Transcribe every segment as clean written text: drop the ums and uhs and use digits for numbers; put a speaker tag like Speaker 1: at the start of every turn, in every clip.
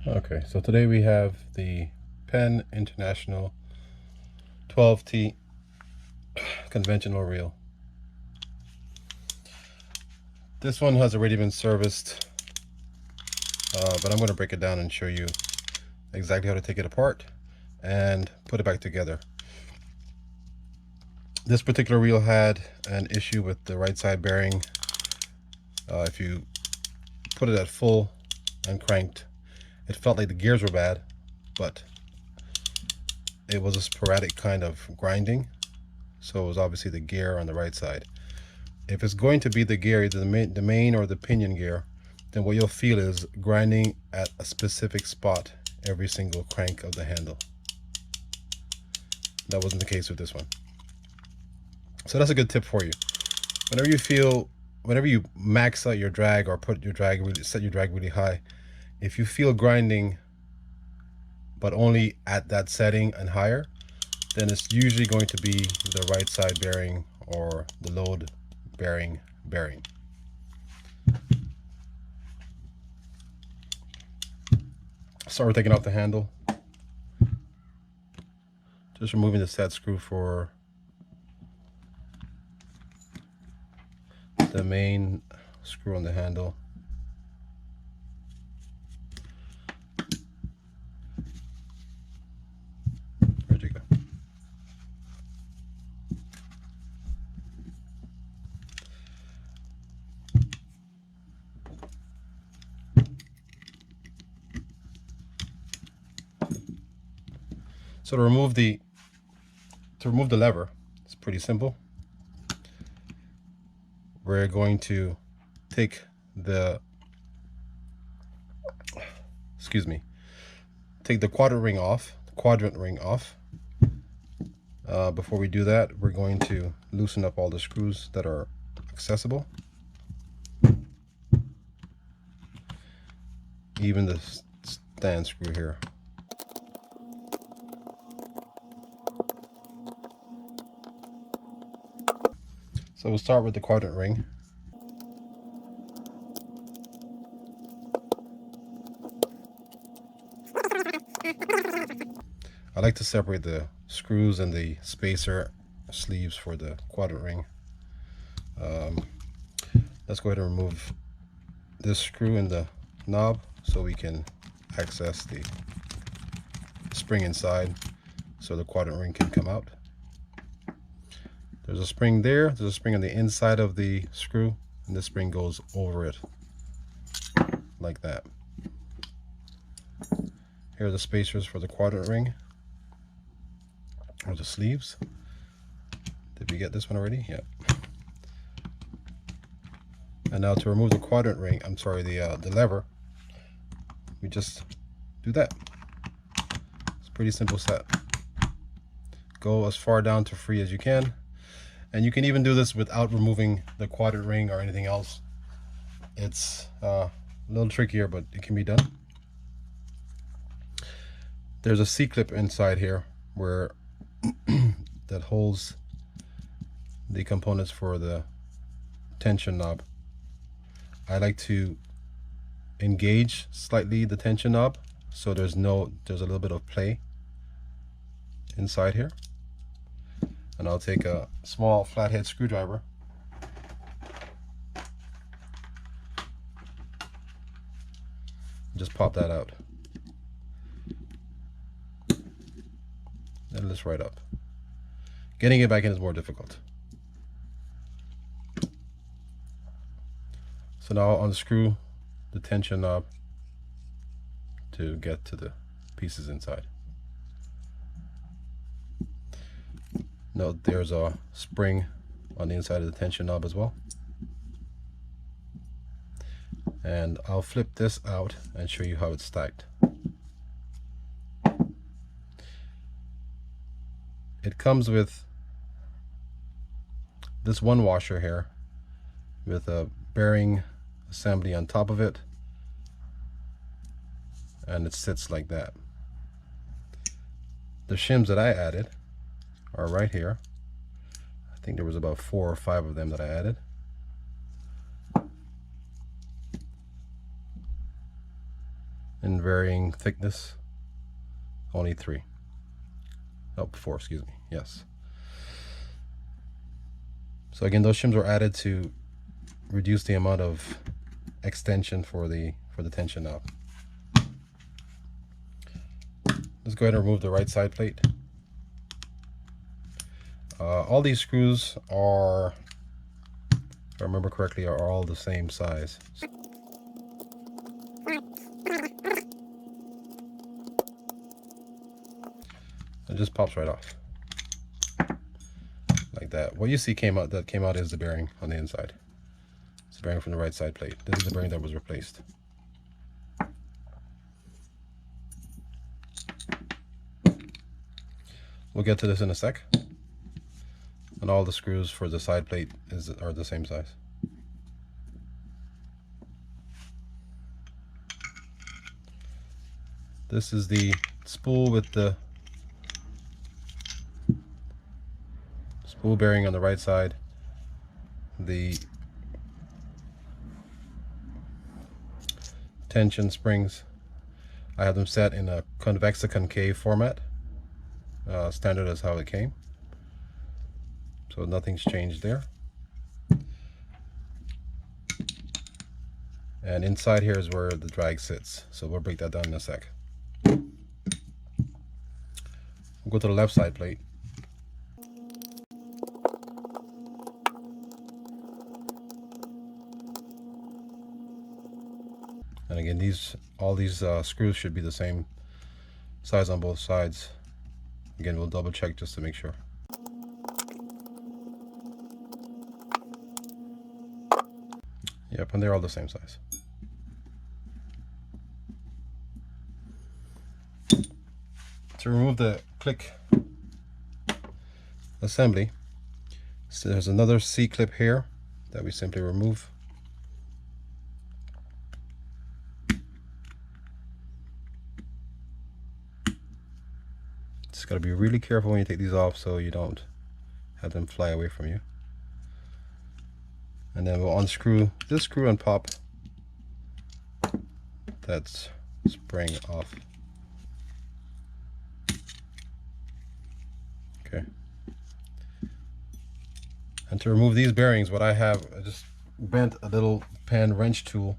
Speaker 1: Okay, so today we have the Penn International 12T conventional reel. This one has already been serviced, but I'm going to break it down and show you exactly how to take it apart and put it back together. This particular reel had an issue with the right side bearing. If you put it at full and cranked, it felt like the gears were bad, but it was a sporadic kind of grinding, so it was obviously the gear on the right side. If it's going to be the gear, either the main or the pinion gear, then what you'll feel is grinding at a specific spot every single crank of the handle. That wasn't the case with this one. So that's a good tip for you. Whenever you max out your drag or set your drag really high, if you feel grinding but only at that setting and higher, then it's usually going to be the right side bearing or the load bearing. So we're taking off the handle, just removing the set screw for the main screw on the handle. Where'd you go? So to remove the lever, it's pretty simple. We're going to take the quadrant ring off. Before we do that, we're going to loosen up all the screws that are accessible, even the stand screw here. So we'll start with the quadrant ring. I like to separate the screws and the spacer sleeves for the quadrant ring. Let's go ahead and remove this screw in the knob so we can access the spring inside so the quadrant ring can come out. There's a spring there, there's a spring on the inside of the screw, and this spring goes over it like that. Here are the spacers for the quadrant ring, or the sleeves. Did we get this one already? Yeah. And now to remove the quadrant ring, the lever, we just do that. It's a pretty simple set. Go as far down to free as you can. And you can even do this without removing the quadrant ring or anything else. It's a little trickier, but it can be done. There's a C-clip inside here where that holds the components for the tension knob. I like to engage slightly the tension knob so there's a little bit of play inside here. And I'll take a small flathead screwdriver and just pop that out. And lift right up. Getting it back in is more difficult. So now I'll unscrew the tension knob to get to the pieces inside. Note there's a spring on the inside of the tension knob as well. And I'll flip this out and show you how it's stacked. It comes with this one washer here with a bearing assembly on top of it, and it sits like that. The shims that I added are right here. I think there was about 4 or 5 of them that I added. in varying thickness. Only 3. Oh, 4, excuse me. Yes. So again, those shims were added to reduce the amount of extension for the tension knob. Let's go ahead and remove the right side plate. All these screws are, if I remember correctly, are all the same size. It just pops right off like that. What you see came out is the bearing on the inside. It's the bearing from the right side plate. This is the bearing that was replaced. We'll get to this in a sec. And all the screws for the side plate are the same size. This is the spool with the spool bearing on the right side. The tension springs, I have them set in a convex to concave format. Standard is how it came. So nothing's changed there. And inside here is where the drag sits. So we'll break that down in a sec. We'll go to the left side plate. And again, all these screws should be the same size on both sides. Again, we'll double check just to make sure. Yep, and they're all the same size. To remove the click assembly, so there's another C-clip here that we simply remove. Just got to be really careful when you take these off so you don't have them fly away from you. And then we'll unscrew this screw and pop that spring off. Okay. And to remove these bearings, what I have, I just bent a little Penn wrench tool.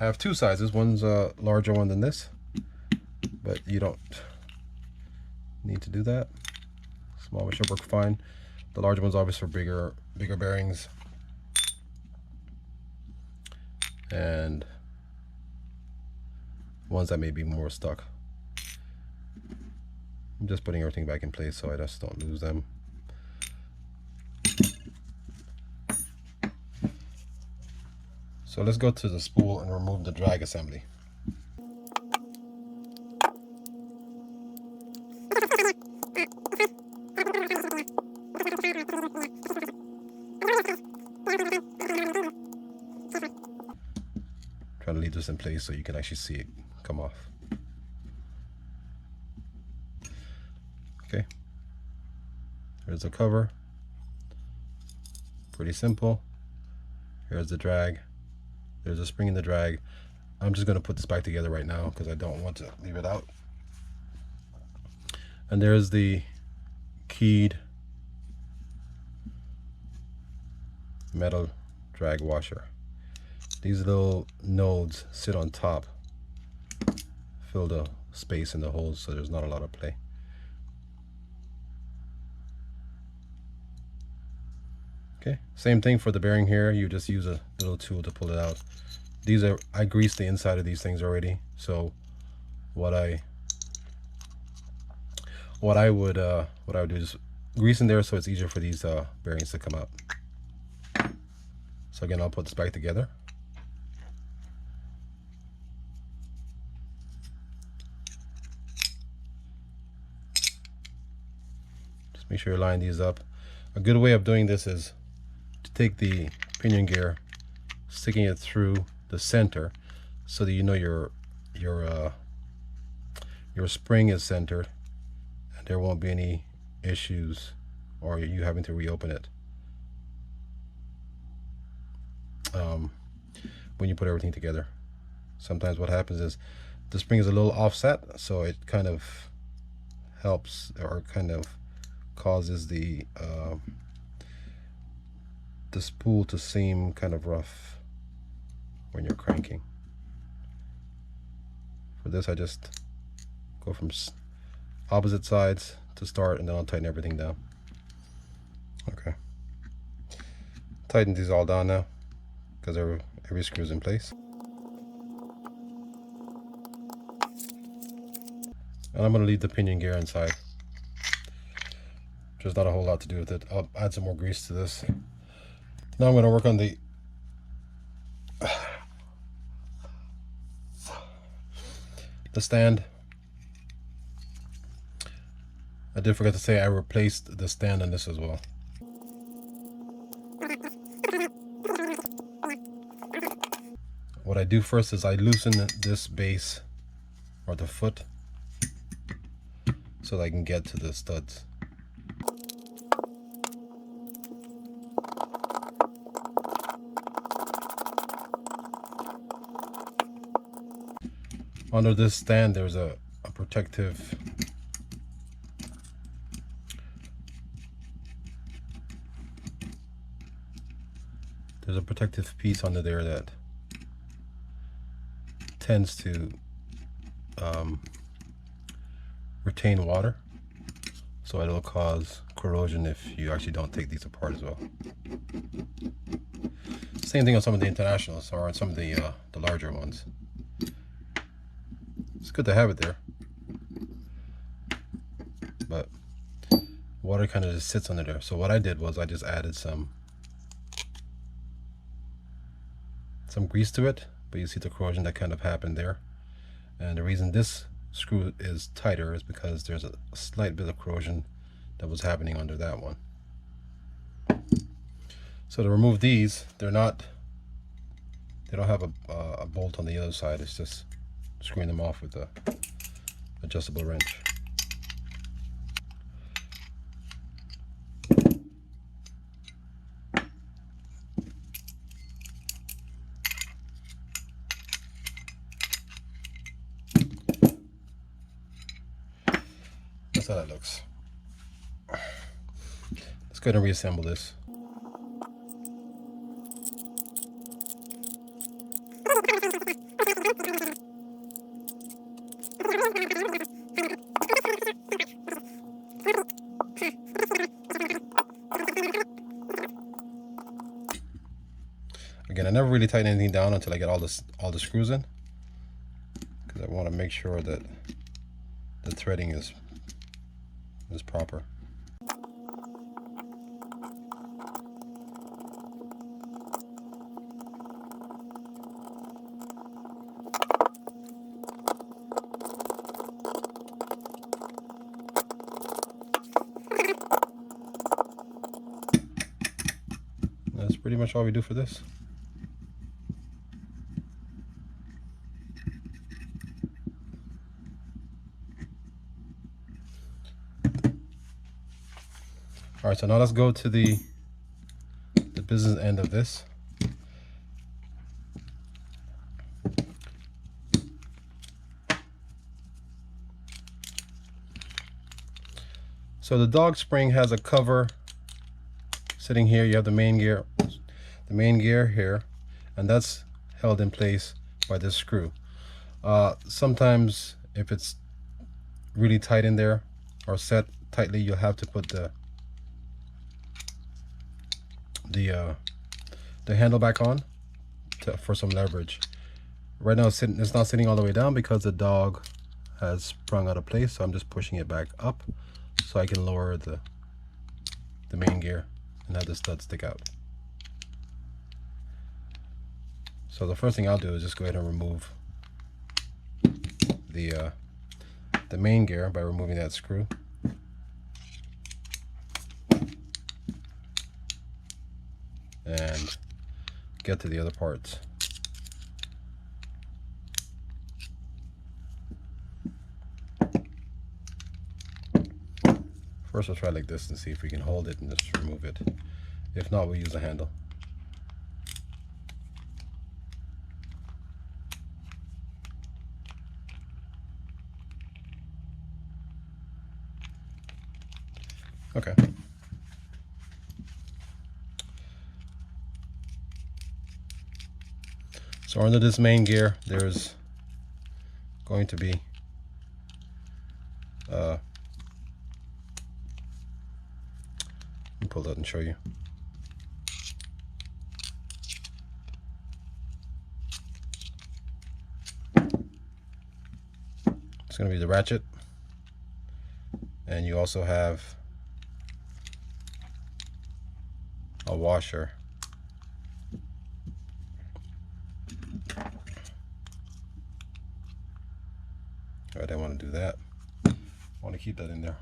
Speaker 1: I have 2 sizes. One's a larger one than this, but you don't need to do that. Small one should work fine. The larger one's obviously for bigger bearings and ones that may be more stuck. I'm just putting everything back in place so I just don't lose them. So let's go to the spool and remove the drag assembly. Try to leave this in place so you can actually see it come off. Okay, here's the cover. Pretty simple. Here's the drag. There's a spring in the drag. I'm just going to put this back together right now because I don't want to leave it out. And there's the keyed metal drag washer. These little nodes sit on top, fill the space in the holes so there's not a lot of play. Okay, same thing for the bearing here. You just use a little tool to pull it out. I greased the inside of these things already. So what I would do is grease in there so it's easier for these bearings to come out. So again, I'll put this back together. Just make sure you line these up. A good way of doing this is to take the pinion gear, sticking it through the center so that you know your spring is centered and there won't be any issues or you having to reopen it when you put everything together. Sometimes what happens is the spring is a little offset, so it kind of helps or kind of causes the spool to seem kind of rough when you're cranking. For this, I just go from opposite sides to start, and then I'll tighten everything down. Okay, tighten these all down now because every screw is in place. And I'm going to leave the pinion gear inside. There's not a whole lot to do with it. I'll add some more grease to this. Now I'm going to work on the stand. I did forget to say I replaced the stand on this as well. What I do first is I loosen this base or the foot so that I can get to the studs. Under this stand there's a protective piece under there that tends to retain water, so it'll cause corrosion if you actually don't take these apart as well. Same thing on some of the Internationals or on some of the larger ones. It's good to have it there, but water kind of just sits under there. So what I did was I just added some grease to it, but you see the corrosion that kind of happened there. And the reason this screw is tighter is because there's a slight bit of corrosion that was happening under that one. So to remove these, they don't have a bolt on the other side. It's just screwing them off with the adjustable wrench. That's how that looks. Let's go ahead and reassemble this. Again, I never really tighten anything down until I get all the screws in, because I want to make sure that the threading is proper. That's pretty much all we do for this. All right, so now let's go to the business end of this. So the dog spring has a cover sitting here. You have the main gear here, and that's held in place by this screw. Sometimes if it's really tight in there or set tightly, you'll have to put the handle back on for some leverage. Right now it's not sitting all the way down because the dog has sprung out of place, so I'm just pushing it back up so I can lower the main gear and have the stud stick out. So the first thing I'll do is just go ahead and remove the main gear by removing that screw. And get to the other parts. First we'll try like this and see if we can hold it and just remove it. If not, we'll use the handle. Okay. So under this main gear, there's going to be let me pull that and show you. It's going to be the ratchet, and you also have a washer. I didn't want to do that. I want to keep that in there.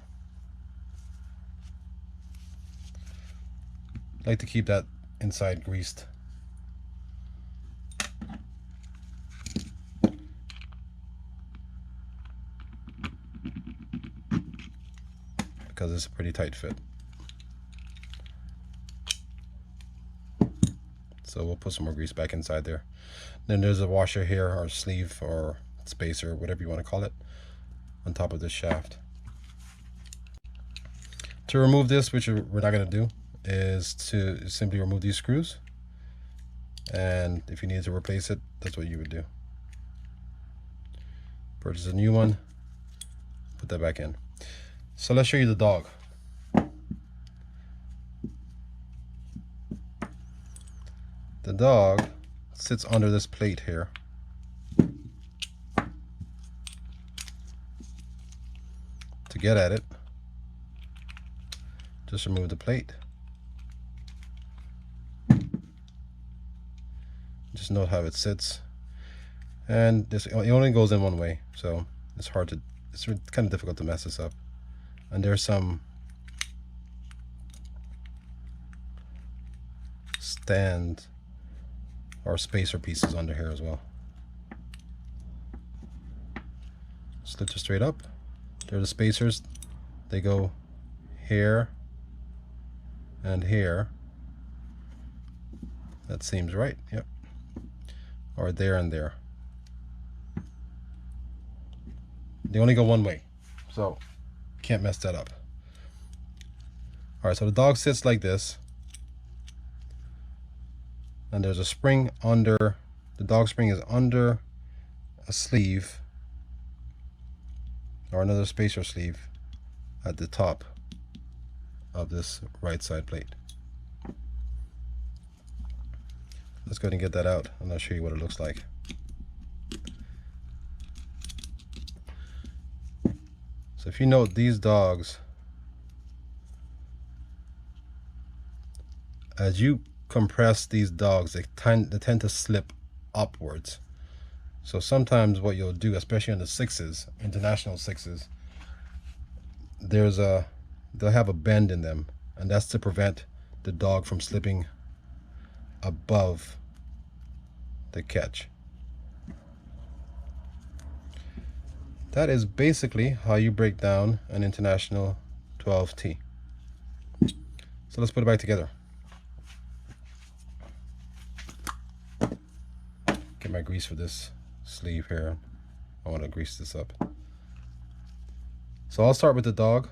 Speaker 1: I like to keep that inside greased. Because it's a pretty tight fit. So we'll put some more grease back inside there. Then there's a washer here, or sleeve, or spacer, whatever you want to call it, on top of this shaft. To remove this, which we're not going to do, is to simply remove these screws, and if you need to replace it, that's what you would do. Purchase a new one, put that back in. So let's show you the dog. The dog sits under this plate here. To get at it, just remove the plate. Just note how it sits, and it only goes in one way, so it's kind of difficult to mess this up. And there's some stand or spacer pieces under here as well. Slits are straight up. They're the spacers. They go here and here. That seems right. Yep. Or there and there. They only go one way, so can't mess that up. All right, so the dog sits like this, and there's a spring under. The dog spring is under a sleeve, or another spacer sleeve, at the top of this right side plate. Let's go ahead and get that out, and I'll show you what it looks like. So if you note, these dogs, as you compress these dogs, they tend to slip upwards. So sometimes what you'll do, especially on the 6s, international 6s, they'll have a bend in them, and that's to prevent the dog from slipping above the catch. That is basically how you break down an International 12T. So let's put it back together. Get my grease for this sleeve here. I want to grease this up. So I'll start with the dog,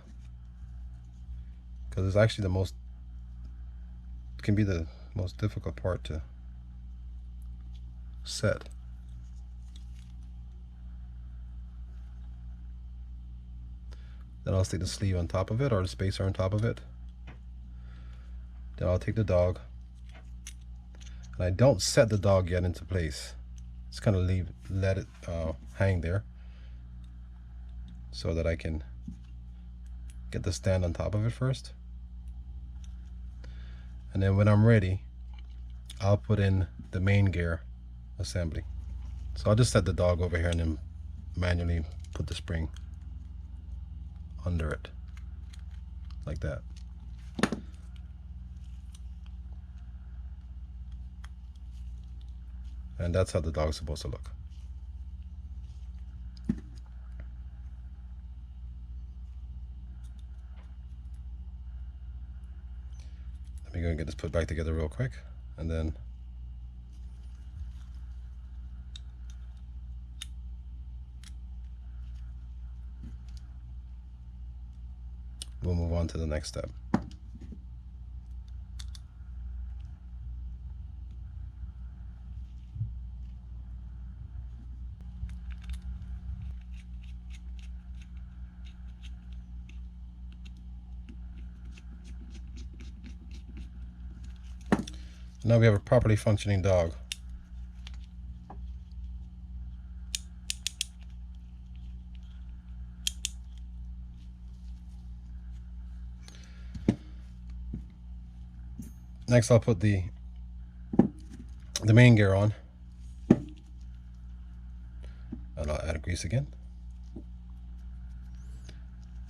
Speaker 1: because it's actually can be the most difficult part to set. Then I'll stick the sleeve on top of it, or the spacer on top of it. Then I'll take the dog, and I don't set the dog yet into place. Just kind of let it hang there, so that I can get the stand on top of it first. And then when I'm ready, I'll put in the main gear assembly. So I'll just set the dog over here and then manually put the spring under it, like that. And that's how the dog's supposed to look. going to get this put back together real quick, and then we'll move on to the next step. Now we have a properly functioning dog. Next I'll put the main gear on, and I'll add grease again,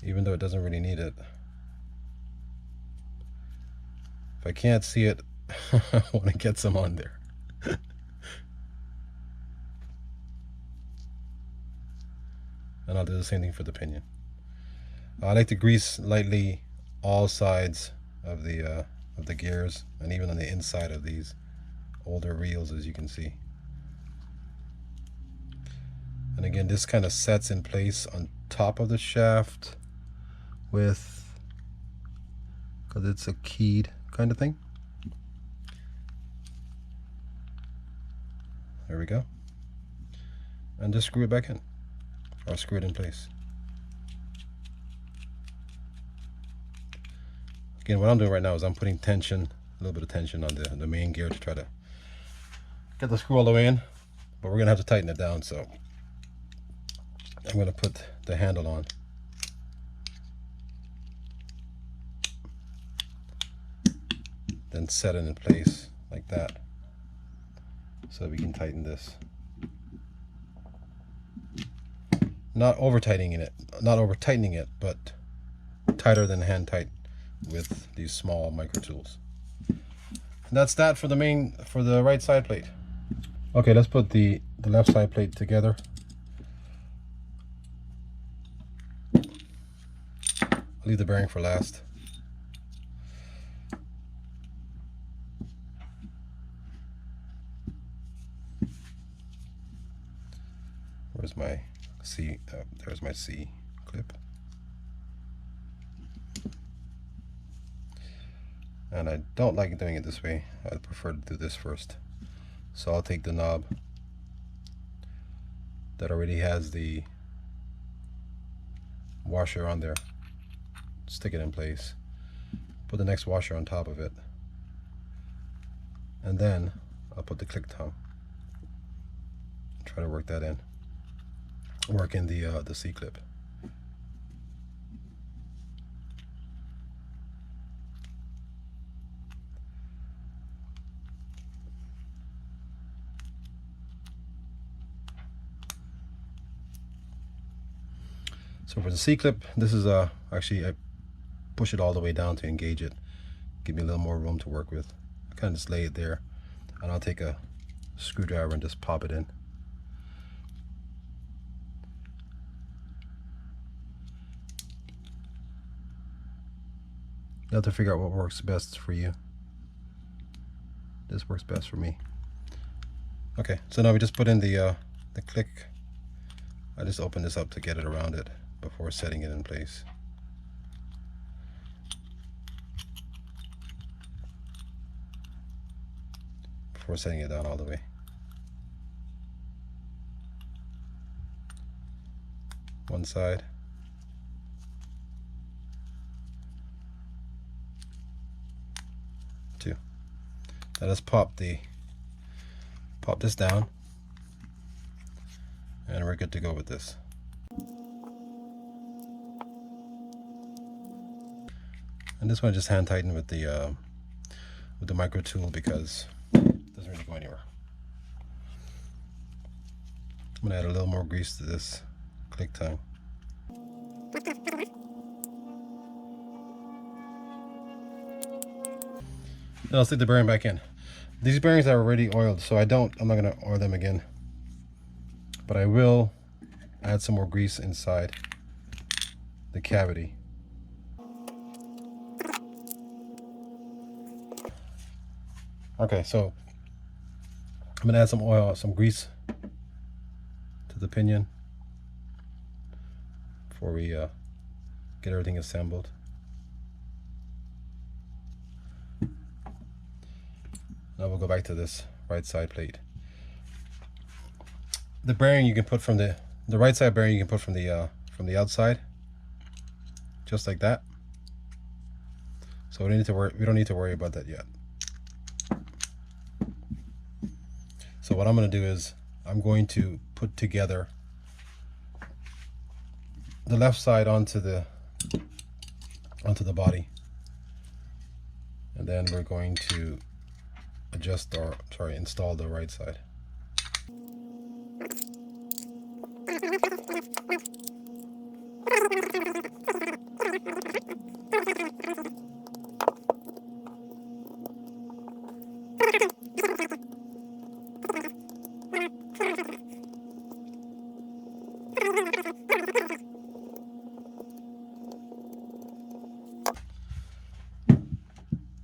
Speaker 1: even though it doesn't really need it. If I can't see it, I want to get some on there. And I'll do the same thing for the pinion. I like to grease lightly all sides of the gears, and even on the inside of these older reels, as you can see. And again, this kind of sets in place on top of the shaft because it's a keyed kind of thing. There we go. And just screw it back in, or screw it in place. Again, what I'm doing right now is I'm putting tension, a little bit of tension on the main gear to try to get the screw all the way in, but we're gonna have to tighten it down, so I'm gonna put the handle on. Then set it in place like that, so we can tighten this. Not over tightening it, but tighter than hand tight with these small micro tools. And that's that for the right side plate. Okay, let's put the left side plate together. I'll leave the bearing for last. Where's my C? There's my C clip. And I don't like doing it this way. I prefer to do this first. So I'll take the knob that already has the washer on there, stick it in place, put the next washer on top of it, and then I'll put the click tongue. Try to work that in. Work in the C clip. So for the C clip, this is actually I push it all the way down to engage it, give me a little more room to work with. I kind of just lay it there, and I'll take a screwdriver and just pop it in. You have to figure out what works best for you. This works best for me. Okay, so now we just put in the click. I just open this up to get it around it before setting it in place. Before setting it down all the way. One side. Two. Now let's pop this down, and we're good to go with this. And this one just hand tighten with the micro tool because it doesn't really go anywhere. I'm gonna add a little more grease to this click tongue. Now I'll stick the bearing back in. These bearings are already oiled, so I'm not gonna oil them again. But I will add some more grease inside the cavity. Okay, so I'm gonna add some oil, some grease to the pinion before we get everything assembled. Now we'll go back to this right side plate. The bearing you can put from the right side bearing you can put from the outside, just like that. So we don't need to worry about that yet. So what I'm going to do is I'm going to put together the left side onto the body, and then we're going to install the right side.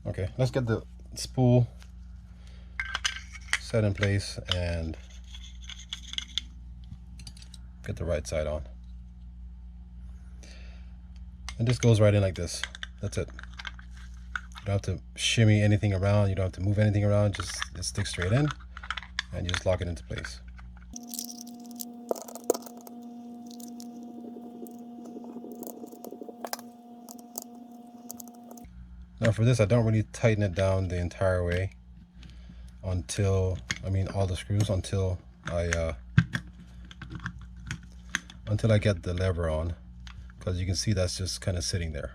Speaker 1: Okay, let's get the spool set in place and get the right side on. And this goes right in like this. That's it. You don't have to shimmy anything around. You don't have to move anything around. Just it sticks straight in, and you just lock it into place. Now for this, I don't really tighten it down the entire way until, all the screws until I get the lever on, because you can see that's just kind of sitting there.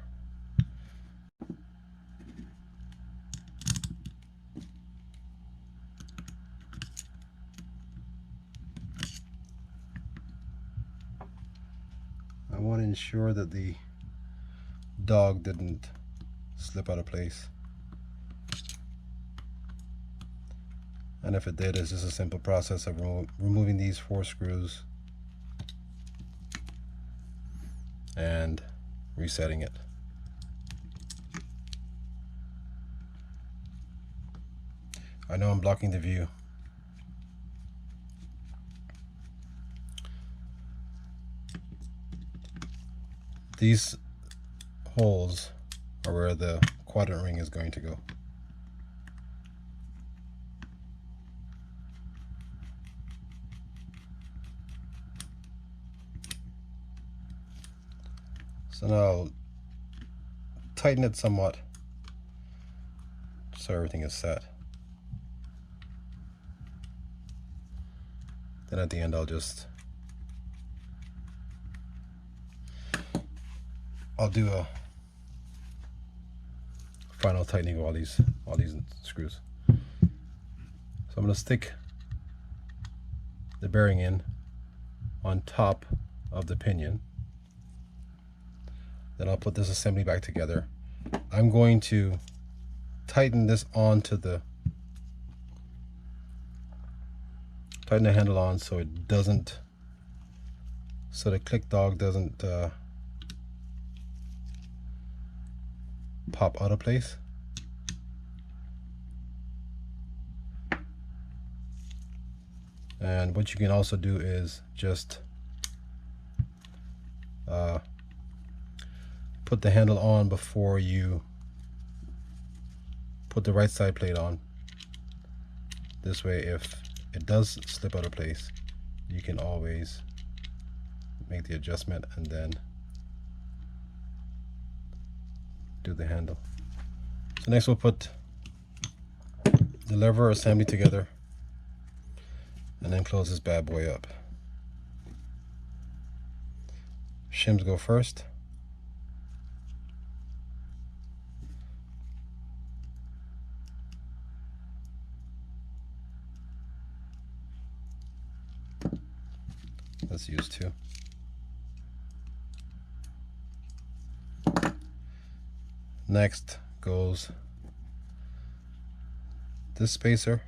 Speaker 1: I want to ensure that the dog didn't slip out of place. And if it did, it's just a simple process of removing these 4 screws and resetting it. I know I'm blocking the view. These holes are where the quadrant ring is going to go. So now I'll tighten it somewhat so everything is set. Then at the end I'll do a final tightening of all these screws. So I'm going to stick the bearing in on top of the pinion. Then I'll put this assembly back together. I'm going to tighten this onto the handle on so it doesn't, so the click dog doesn't pop out of place. And what you can also do is just put the handle on before you put the right side plate on. This way, if it does slip out of place, you can always make the adjustment and then do the handle. So next we'll put the lever assembly together and then close this bad boy up. Shims go first. Let's use 2. Next goes this spacer.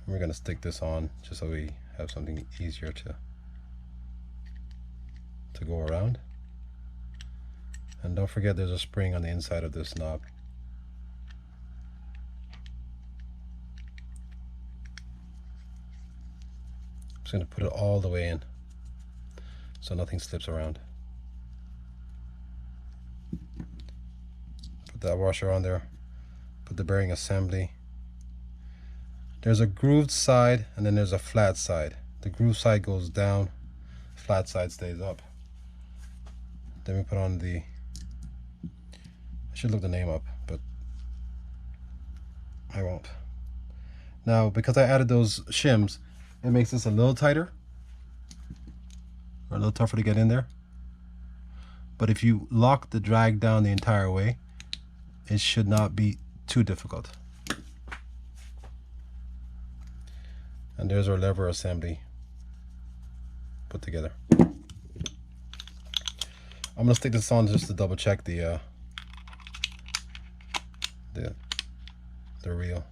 Speaker 1: We're going to stick this on just so we have something easier to go around. And don't forget there's a spring on the inside of this knob. going to put it all the way in so nothing slips around. Put that washer on there. Put the bearing assembly. There's a grooved side and then there's a flat side. The grooved side goes down, flat side stays up. Then we put on the, I should look the name up, but I won't. Now, because I added those shims, it makes this a little tighter, or a little tougher to get in there. But if you lock the drag down the entire way, it should not be too difficult. And there's our lever assembly put together. I'm gonna stick this on just to double check the reel.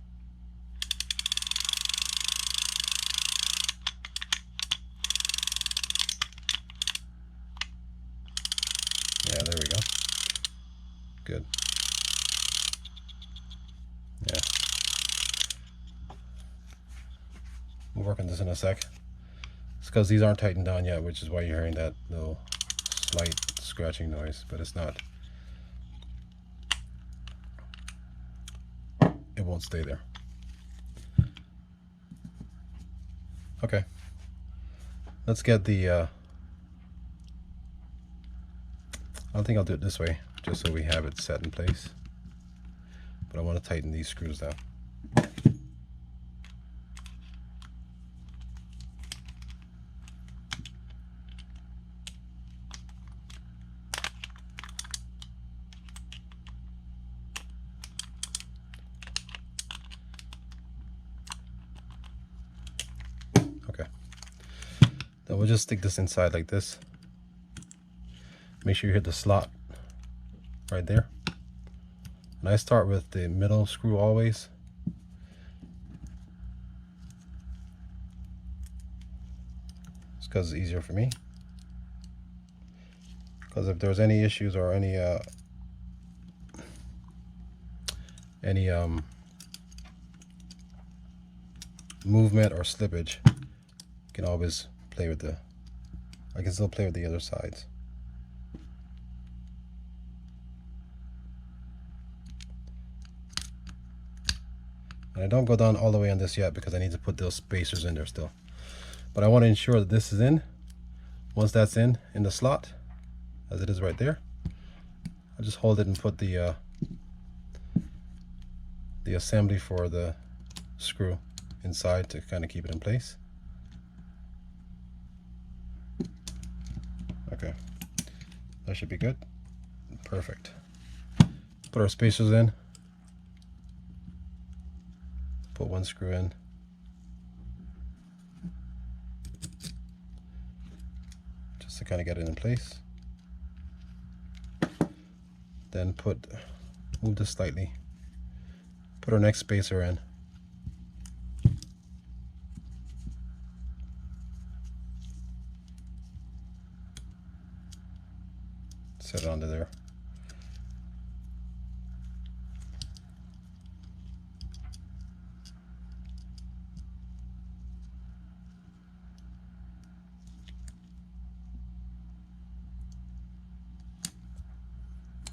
Speaker 1: Yeah, there we go. Good. Yeah. We'll work on this in a sec. It's because these aren't tightened down yet, which is why you're hearing that little slight scratching noise, but it's not. It won't stay there. Okay. Let's get the I don't think I'll do it this way, just so we have it set in place. But I want to tighten these screws down. Okay. Then we'll just stick this inside like this. Make sure you hit the slot right there. And I start with the middle screw always. It's because it's easier for me. Because if there's any issues or any movement or slippage, you can always play with I can still play with the other sides. And I don't go down all the way on this yet because I need to put those spacers in there still. But I want to ensure that this is in. Once that's in the slot, as it is right there, I'll just hold it and put the assembly for the screw inside to kind of keep it in place. Okay, that should be good. Perfect. Put our spacers in. Put one screw in. Just to kind of get it in place. Then move this slightly. Put our next spacer in. Set it onto there.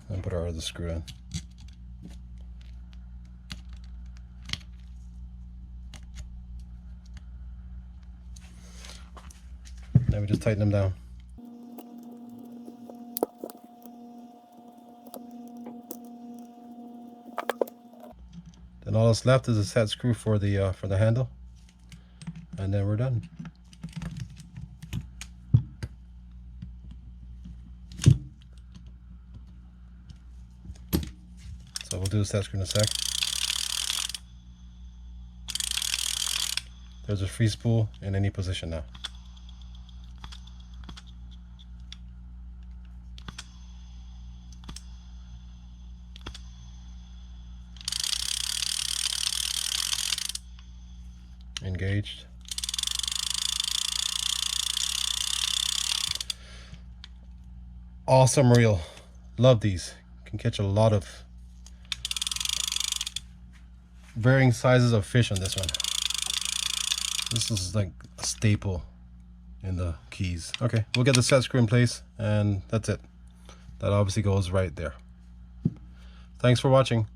Speaker 1: And put our other screw in. Now we just tighten them down. Then all that's left is a set screw for the handle, and then we're done. So we'll do the set screw in a sec. There's a free spool in any position now. Engaged. Awesome reel. Love these. Can catch a lot of varying sizes of fish on this one. This is like a staple in the keys. Okay, we'll get the set screw in place, and that's it. That obviously goes right there. Thanks for watching.